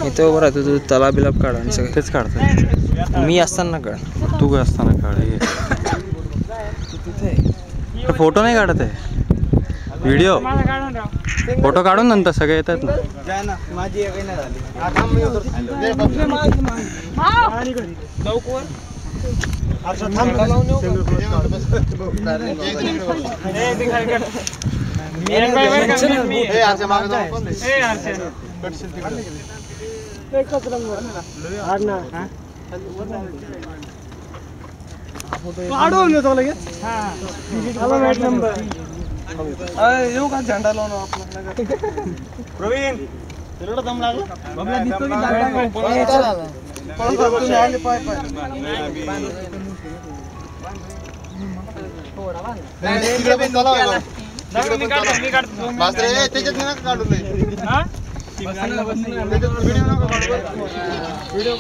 इथे उभं राहतो तू तलाब बिलाब काढ आणि सगळं तेच काढतो मी असताना काढ तू काय असताना काढ फोटो नाही काढत आहे व्हिडिओ फोटो काढून नंतर सगळे येतात ना येऊ का झेंडा लावून आपला प्रवीण तिरडा दम लागला बबला दिसतो की तुम्ही आले पाय पाय तिकडे पण चला मी काढतो बस रे त्याच्यात नका काढू रे हां व्हिडिओ नका काढू व्हिडिओ